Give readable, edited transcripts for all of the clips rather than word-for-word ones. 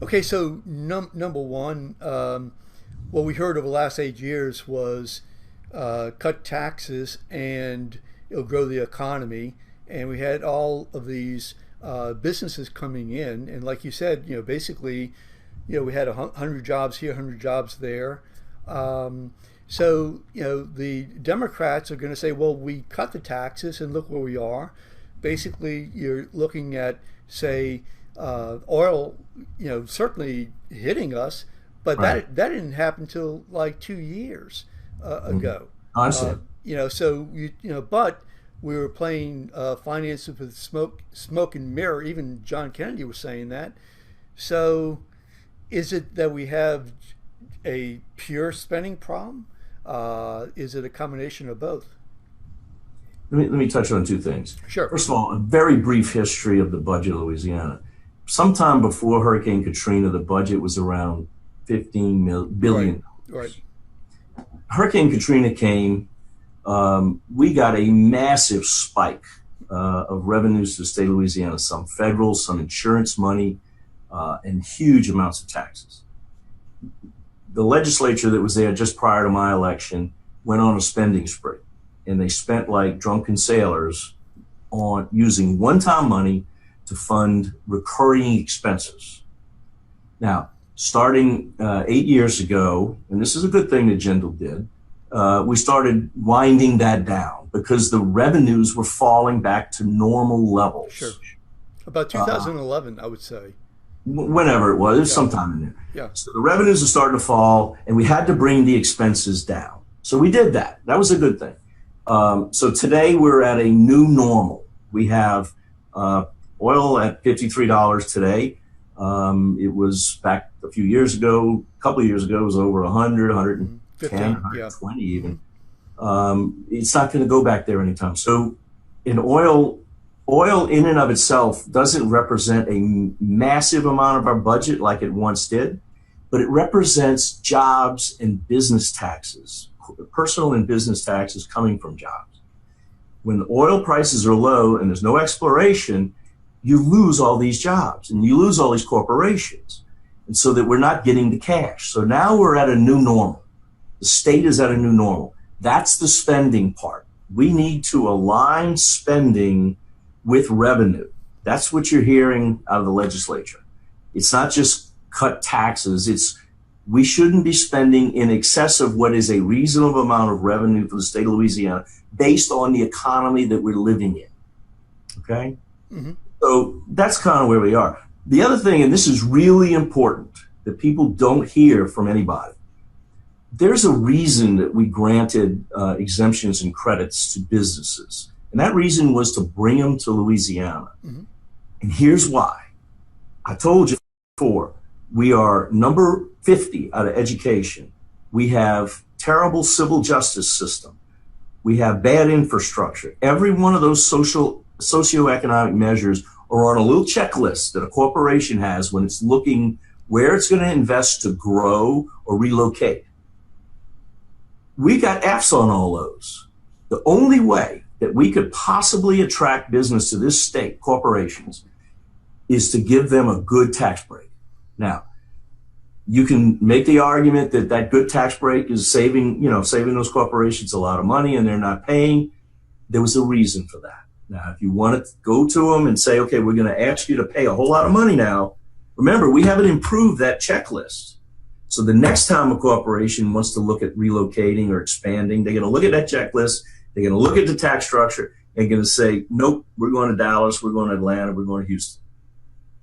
Okay, so number one, what we heard over the last 8 years was cut taxes and it'll grow the economy. And we had all of these businesses coming in, and like you said, basically, we had 100 jobs here, 100 jobs there. So the Democrats are going to say, well, we cut the taxes and look where we are. Basically, you're looking at, say, oil, certainly hitting us, but Right. that didn't happen till like 2 years Mhm. ago. Honestly, So but we were playing finances with smoke and mirror. Even John Kennedy was saying that. So, is it that we have a pure spending problem? Is it a combination of both? let me touch on two things. Sure. First of all, a very brief history of the budget of Louisiana. Sometime before Hurricane Katrina, the budget was around 15 Right. billion. Right. Hurricane Katrina came. We got a massive spike of revenues to the state of Louisiana, some federal, some insurance money, and huge amounts of taxes. The legislature that was there just prior to my election went on a spending spree, and they spent like drunken sailors on using one-time money to fund recurring expenses. Now, starting 8 years ago, and this is a good thing that Jindal did, we started winding that down because the revenues were falling back to normal Sure. levels. About Uh, 2011, I would say. Whenever it was Yeah. sometime in there. Yeah. So the revenues are starting to fall, and we had to bring the expenses down. So we did that. That was a good thing. So today we're at a new normal. We have uh, oil at $53 today. It was back a few years ago, a couple of years ago, it was over 100, 110, 15. Yeah. 120 even. It's not going to go back there anytime. So in oil in and of itself doesn't represent a massive amount of our budget like it once did, but it represents jobs and business taxes, personal and business taxes coming from jobs. When the oil prices are low and there's no exploration, you lose all these jobs and you lose all these corporations. And so that we're not getting the cash. So now we're at a new normal. The state is at a new normal. That's the spending part. We need to align spending with revenue. That's what you're hearing out of the legislature. It's not just cut taxes. It's we shouldn't be spending in excess of what is a reasonable amount of revenue for the state of Louisiana based on the economy that we're living in. Okay? Hmm. So that's kind of where we are. The other thing, and this is really important that people don't hear from anybody, there's a reason that we granted exemptions and credits to businesses. And that reason was to bring them to Louisiana. Hmm. And here's why. I told you before, we are number 50 out of education. We have terrible civil justice system. We have bad infrastructure. Every one of those socioeconomic measures are on a little checklist that a corporation has when it's looking where it's going to invest to grow or relocate. We got F's on all those. The only way that we could possibly attract business to this state, corporations, is to give them a good tax break. Now, you can make the argument that that good tax break is saving those corporations a lot of money and they're not paying. There was a reason for that. Now, if you want to go to them and say, okay, we're going to ask you to pay a whole lot of money now, remember, we haven't improved that checklist. So the next time a corporation wants to look at relocating or expanding, they're going to look at that checklist, they're going to look at the tax structure, and going to say, nope, we're going to Dallas, we're going to Atlanta, we're going to Houston.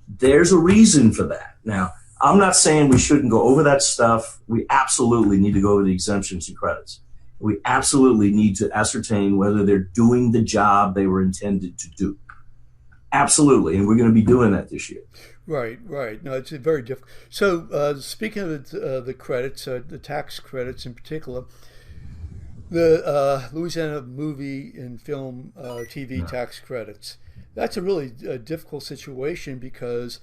There's a reason for that. Now, I'm not saying we shouldn't go over that stuff. We absolutely need to go over the exemptions and credits. We absolutely need to ascertain whether they're doing the job they were intended to do. Absolutely. And we're going to be doing that this year. Right, right. No, it's very difficult. So, speaking of the credits, the tax credits in particular, the Louisiana movie and film TV Yeah. tax credits. That's a really difficult situation because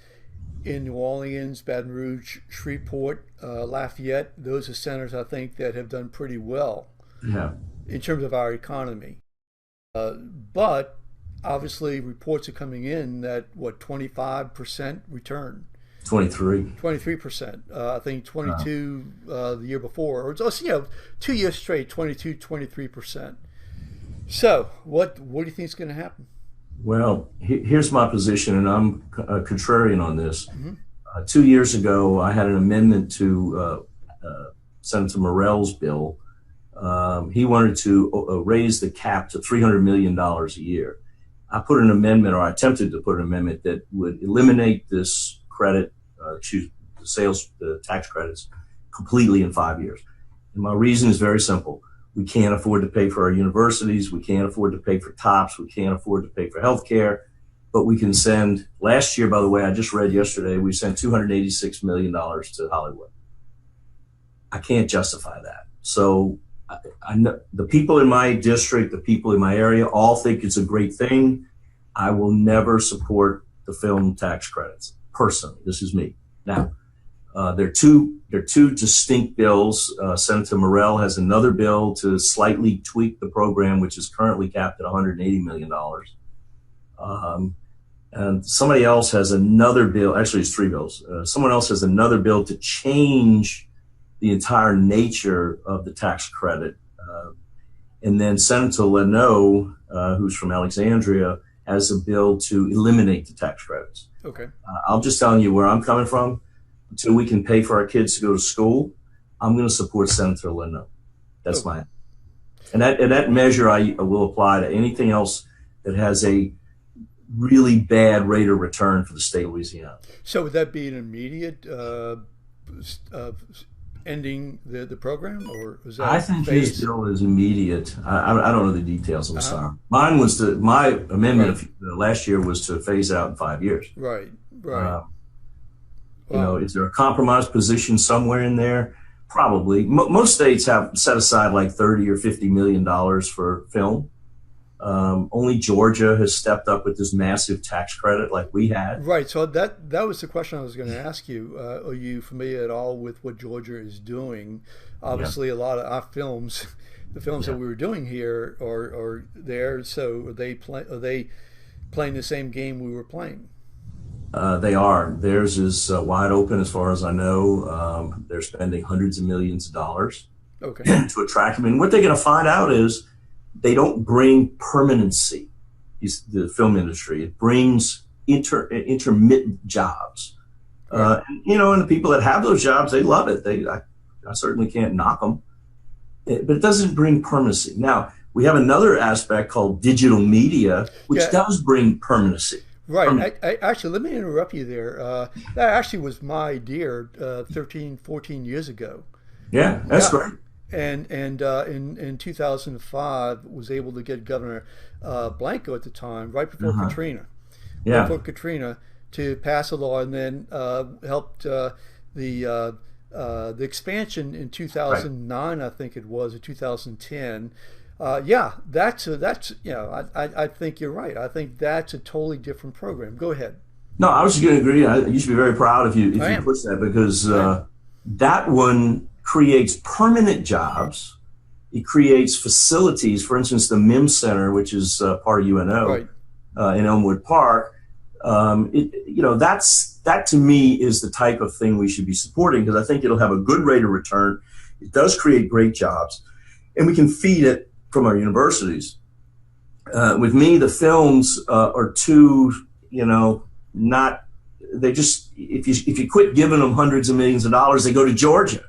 in New Orleans, Baton Rouge, Shreveport, Lafayette, those are centers I think that have done pretty well Yeah. in terms of our economy. But obviously, reports are coming in that what 25% return. 23. 23%. I think 22 the year before, or just, 2 years straight, 22, 23%. So, what do you think is going to happen? Well, here's my position, and I'm contrarian on this. 2 years ago, I had an amendment to Senator Morell's bill. He wanted to raise the cap to $300 million a year. I put an amendment, or I attempted to put an amendment that would eliminate this credit, the tax credits, completely in 5 years. And my reason is very simple. We can't afford to pay for our universities. We can't afford to pay for TOPS. We can't afford to pay for healthcare. But we can send, last year, by the way, I just read yesterday, we sent $286 million to Hollywood. I can't justify that. So I know the people in my district, the people in my area all think it's a great thing. I will never support the film tax credits. Personally, this is me. Now, they're two distinct bills. Senator Morell has another bill to slightly tweak the program, which is currently capped at $180 million. And somebody else has another bill. Actually, it's three bills. Someone else has another bill to change the entire nature of the tax credit. And then Senator Leno, who's from Alexandria, has a bill to eliminate the tax credits. Okay. I'm just telling you where I'm coming from. Until we can pay for our kids to go to school, I'm going to support Senator Leno. That's my, and that measure I will apply to anything else that has a really bad rate of return for the state of Louisiana. So would that be an immediate ending the program, or is that? I think his bill is immediate. I don't know the details. I'm sorry. Mine was my amendment last year was to phase out in 5 years. Right. Is there a compromise position somewhere in there? Probably. Most states have set aside like $30 or $50 million for film. Only Georgia has stepped up with this massive tax credit like we had. Right. So that was the question I was going to ask you. Are you familiar at all with what Georgia is doing? Obviously, a lot of our films, the films that we were doing here, are there. So are they playing the same game we were playing? They are. Theirs is wide open as far as I know. They're spending hundreds of millions of dollars to attract them. And what they're going to find out is they don't bring permanency, the film industry. It brings intermittent jobs. And the people that have those jobs, they love it. I certainly can't knock them. But it doesn't bring permanency. Now, we have another aspect called digital media, which does bring permanency. Right. Actually, let me interrupt you there. That actually was my idea 13, 14 years ago. Yeah, that's great. And in 2005, was able to get Governor Blanco at the time, right before Katrina. Yeah. Before Katrina, to pass a law, and then helped the expansion in 2009, I think it was, or 2010. That's I think you're right. I think that's a totally different program. Go ahead. No, I was just going to agree. You should be very proud if you push that, because that one creates permanent jobs. It creates facilities. For instance, the MIM Center, which is part of UNO in Elmwood Park. That to me is the type of thing we should be supporting, because I think it'll have a good rate of return. It does create great jobs, and we can feed it from our universities. With me, the films are too, if you quit giving them hundreds of millions of dollars, they go to Georgia.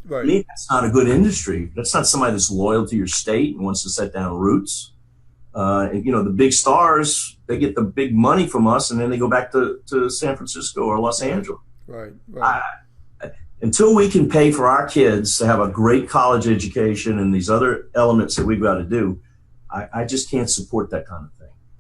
Right. To me, that's not a good industry. That's not somebody that's loyal to your state and wants to set down roots. The big stars, they get the big money from us, and then they go back to San Francisco or Los Angeles. Right. Until we can pay for our kids to have a great college education and these other elements that we've got to do, I just can't support that kind of thing.